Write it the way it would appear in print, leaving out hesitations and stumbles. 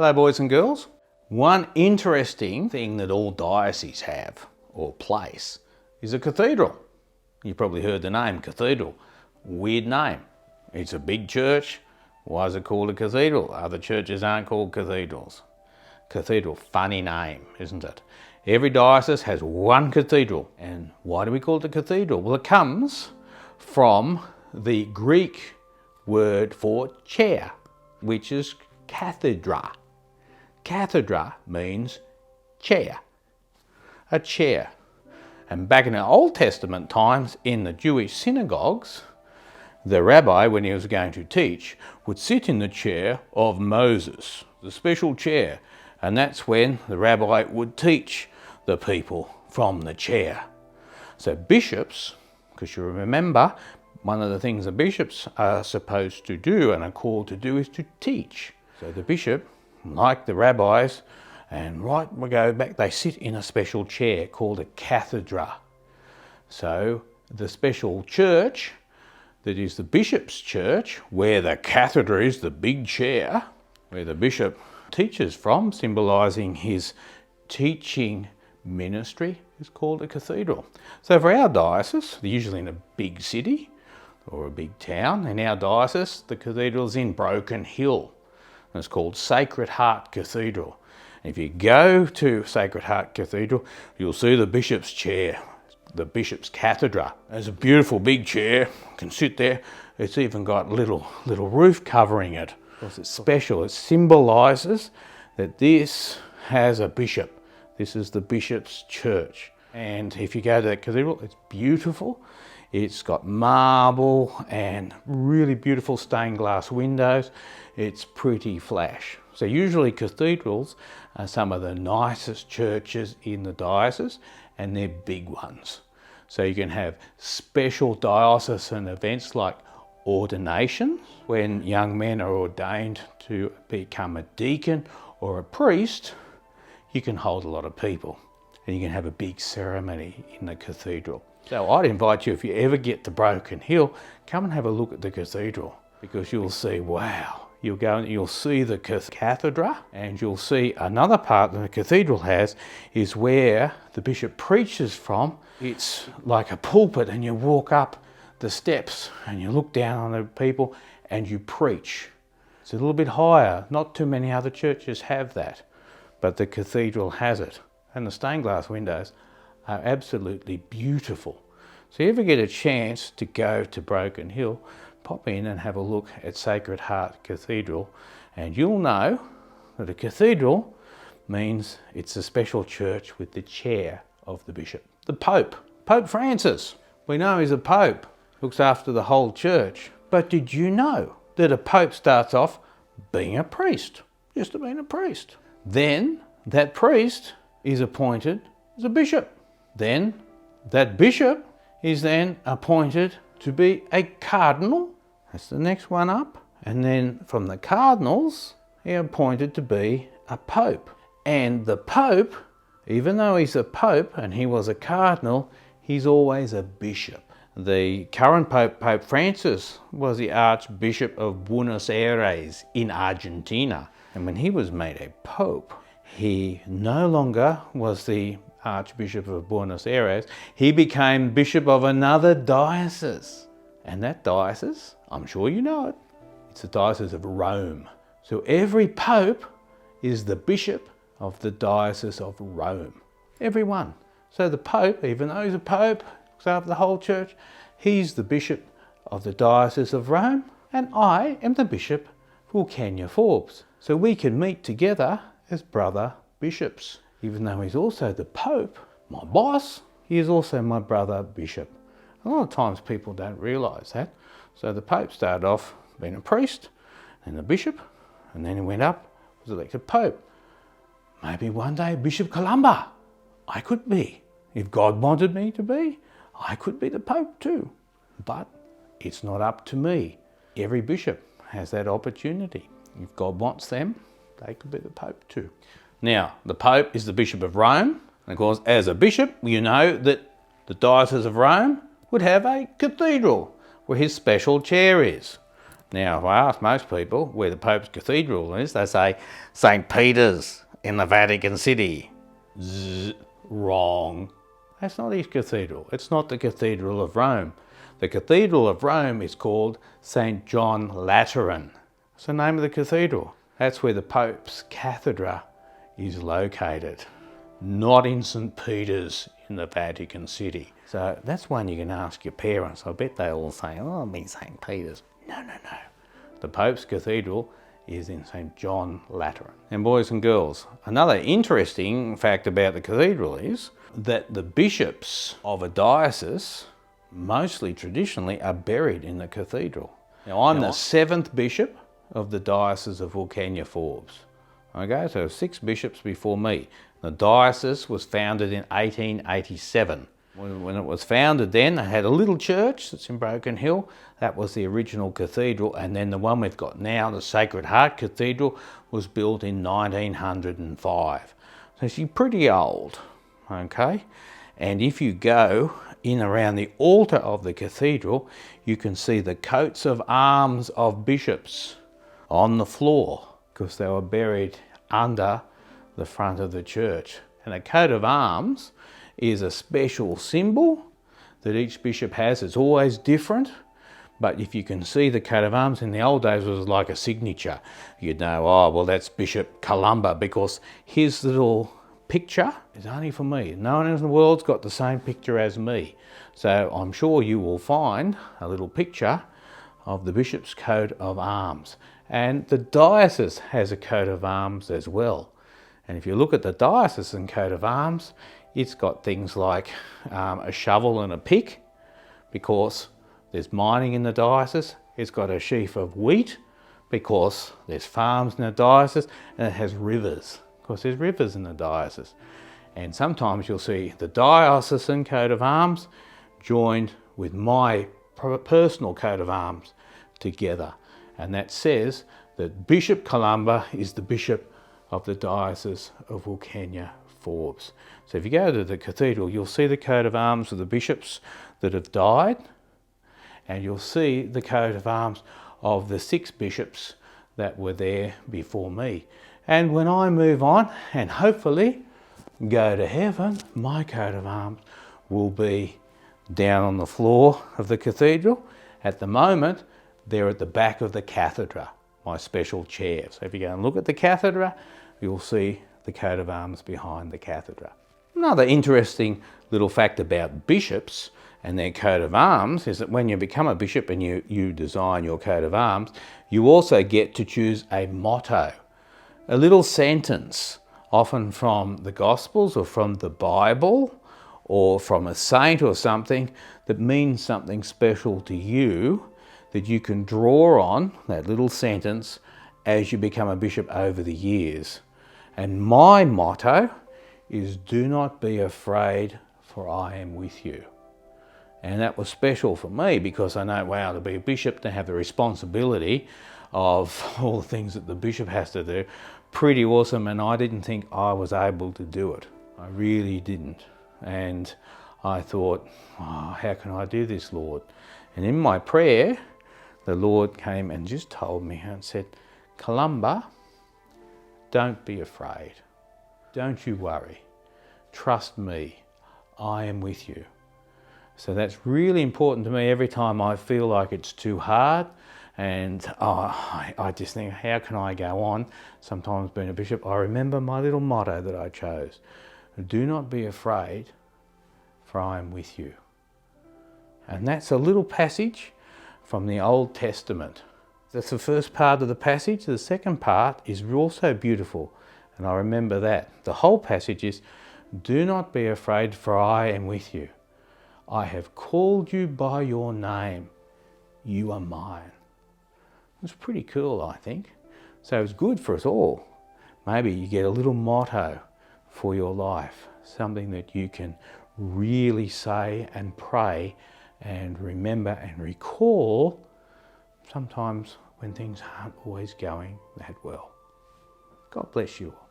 Hello boys and girls. One interesting thing that all dioceses have, or place, is a cathedral. You've probably heard the name cathedral. Weird name. It's a big church. Why is it called a cathedral? Other churches aren't called cathedrals. Cathedral, funny name, isn't it? Every diocese has one cathedral. And why do we call it a cathedral? Well, it comes from the Greek word for chair, which is cathedra. Cathedra means chair, a chair. And back in the Old Testament times, in the Jewish synagogues, the rabbi, when he was going to teach, would sit in the chair of Moses, the special chair. And that's when the rabbi would teach the people from the chair. So bishops, because you remember, one of the things the bishops are supposed to do and are called to do is to teach. So the bishop, like the rabbis, and we go back, they sit in a special chair called a cathedra. So the special church that is the bishop's church, where the cathedra is the big chair, where the bishop teaches from, symbolising his teaching ministry, is called a cathedral. So for our diocese, usually in a big city or a big town, in our diocese, the cathedral's in Broken Hill. And it's called Sacred Heart Cathedral. And if you go to Sacred Heart Cathedral, you'll see the bishop's chair, the bishop's cathedra. There's a beautiful big chair, you can sit there. It's even got little roof covering it. Because it's special, it symbolises that this has a bishop. This is the bishop's church. And if you go to that cathedral, it's beautiful. It's got marble and really beautiful stained glass windows. It's pretty flash. So usually cathedrals are some of the nicest churches in the diocese, and they're big ones. So you can have special diocesan events like ordination, when young men are ordained to become a deacon or a priest. You can hold a lot of people and you can have a big ceremony in the cathedral. So I'd invite you, if you ever get to Broken Hill, come and have a look at the cathedral, because you'll see, wow. You'll go and you'll see the cathedra, and you'll see another part that the cathedral has is where the bishop preaches from. It's like a pulpit, and you walk up the steps and you look down on the people and you preach. It's a little bit higher. Not too many other churches have that, but the cathedral has it. And the stained glass windows are absolutely beautiful. So if you ever get a chance to go to Broken Hill, pop in and have a look at Sacred Heart Cathedral, and you'll know that a cathedral means it's a special church with the chair of the bishop. The Pope, Pope Francis, we know he's a pope, looks after the whole church. But did you know that a pope starts off being a priest, just being a priest? Then that priest is appointed as a bishop. Then that bishop is then appointed to be a cardinal. That's the next one up. And then from the cardinals, he appointed to be a pope. And the pope, even though he's a pope and he was a cardinal, he's always a bishop. The current pope, Pope Francis, was the Archbishop of Buenos Aires in Argentina. And when he was made a pope, he no longer was the Archbishop of Buenos Aires. He became bishop of another diocese. And that diocese, I'm sure you know it, it's the Diocese of Rome. So every pope is the bishop of the Diocese of Rome. Every one. So the pope, even though he's a pope, looks after the whole church, he's the bishop of the Diocese of Rome, and I am the bishop of Wilcannia-Forbes. So we can meet together as brother bishops. Even though he's also the Pope, my boss, he is also my brother bishop. A lot of times people don't realise that. So the Pope started off being a priest, and a bishop, and then he went up, was elected Pope. Maybe one day Bishop Columba, I could be. If God wanted me to be, I could be the Pope too. But it's not up to me. Every bishop has that opportunity. If God wants them, they could be the Pope too. Now, the Pope is the Bishop of Rome. And of course, as a bishop, you know that the Diocese of Rome would have a cathedral where his special chair is. Now, if I ask most people where the Pope's cathedral is, they say St. Peter's in the Vatican City. Wrong. That's not his cathedral. It's not the Cathedral of Rome. The Cathedral of Rome is called St. John Lateran. It's the name of the cathedral. That's where the Pope's cathedra is located, not in St. Peter's in the Vatican City. So that's one you can ask your parents. I bet they all say, oh, I mean St. Peter's. No, no, no. The Pope's cathedral is in St. John Lateran. And boys and girls, another interesting fact about the cathedral is that the bishops of a diocese, mostly traditionally, are buried in the cathedral. Now, I'm the 7th bishop of the Diocese of Wilcannia-Forbes. Okay, so 6 bishops before me. The diocese was founded in 1887. When it was founded then, they had a little church that's in Broken Hill. That was the original cathedral, and then the one we've got now, the Sacred Heart Cathedral, was built in 1905. So she's pretty old, okay? And if you go in around the altar of the cathedral, you can see the coats of arms of bishops on the floor, because they were buried under the front of the church. And a coat of arms is a special symbol that each bishop has. It's always different, but if you can see the coat of arms, in the old days it was like a signature. You'd know, oh, well, that's Bishop Columba, because his little picture is only for me. No one in the world's got the same picture as me. So I'm sure you will find a little picture of the bishop's coat of arms. And the diocese has a coat of arms as well. And if you look at the diocesan coat of arms, it's got things like a shovel and a pick, because there's mining in the diocese. It's got a sheaf of wheat, because there's farms in the diocese, and it has rivers, because there's rivers in the diocese. And sometimes you'll see the diocesan coat of arms joined with my personal coat of arms together. And that says that Bishop Columba is the bishop of the Diocese of Wilcannia-Forbes. So if you go to the cathedral, you'll see the coat of arms of the bishops that have died, and you'll see the coat of arms of the 6 bishops that were there before me. And when I move on and hopefully go to heaven, my coat of arms will be down on the floor of the cathedral. At the moment, they're at the back of the cathedra, my special chair. So if you go and look at the cathedra, you'll see the coat of arms behind the cathedra. Another interesting little fact about bishops and their coat of arms is that when you become a bishop and you design your coat of arms, you also get to choose a motto, a little sentence, often from the Gospels or from the Bible or from a saint or something, that means something special to you, that you can draw on, that little sentence, as you become a bishop over the years. And my motto is, do not be afraid, for I am with you. And that was special for me, because I know, wow, to be a bishop, to have the responsibility of all the things that the bishop has to do, pretty awesome. And I didn't think I was able to do it. I really didn't. And I thought, oh, how can I do this, Lord? And in my prayer, the Lord came and just told me and said, Columba, don't be afraid. Don't you worry. Trust me. I am with you. So that's really important to me every time I feel like it's too hard. And I just think, how can I go on? Sometimes being a bishop, I remember my little motto that I chose. Do not be afraid, for I am with you. And that's a little passage from the Old Testament. That's the first part of the passage. The second part is also beautiful, and I remember that. The whole passage is, do not be afraid, for I am with you. I have called you by your name. You are mine. It's pretty cool, I think. So it's good for us all. Maybe you get a little motto for your life, something that you can really say and pray and remember and recall sometimes when things aren't always going that well. God bless you all.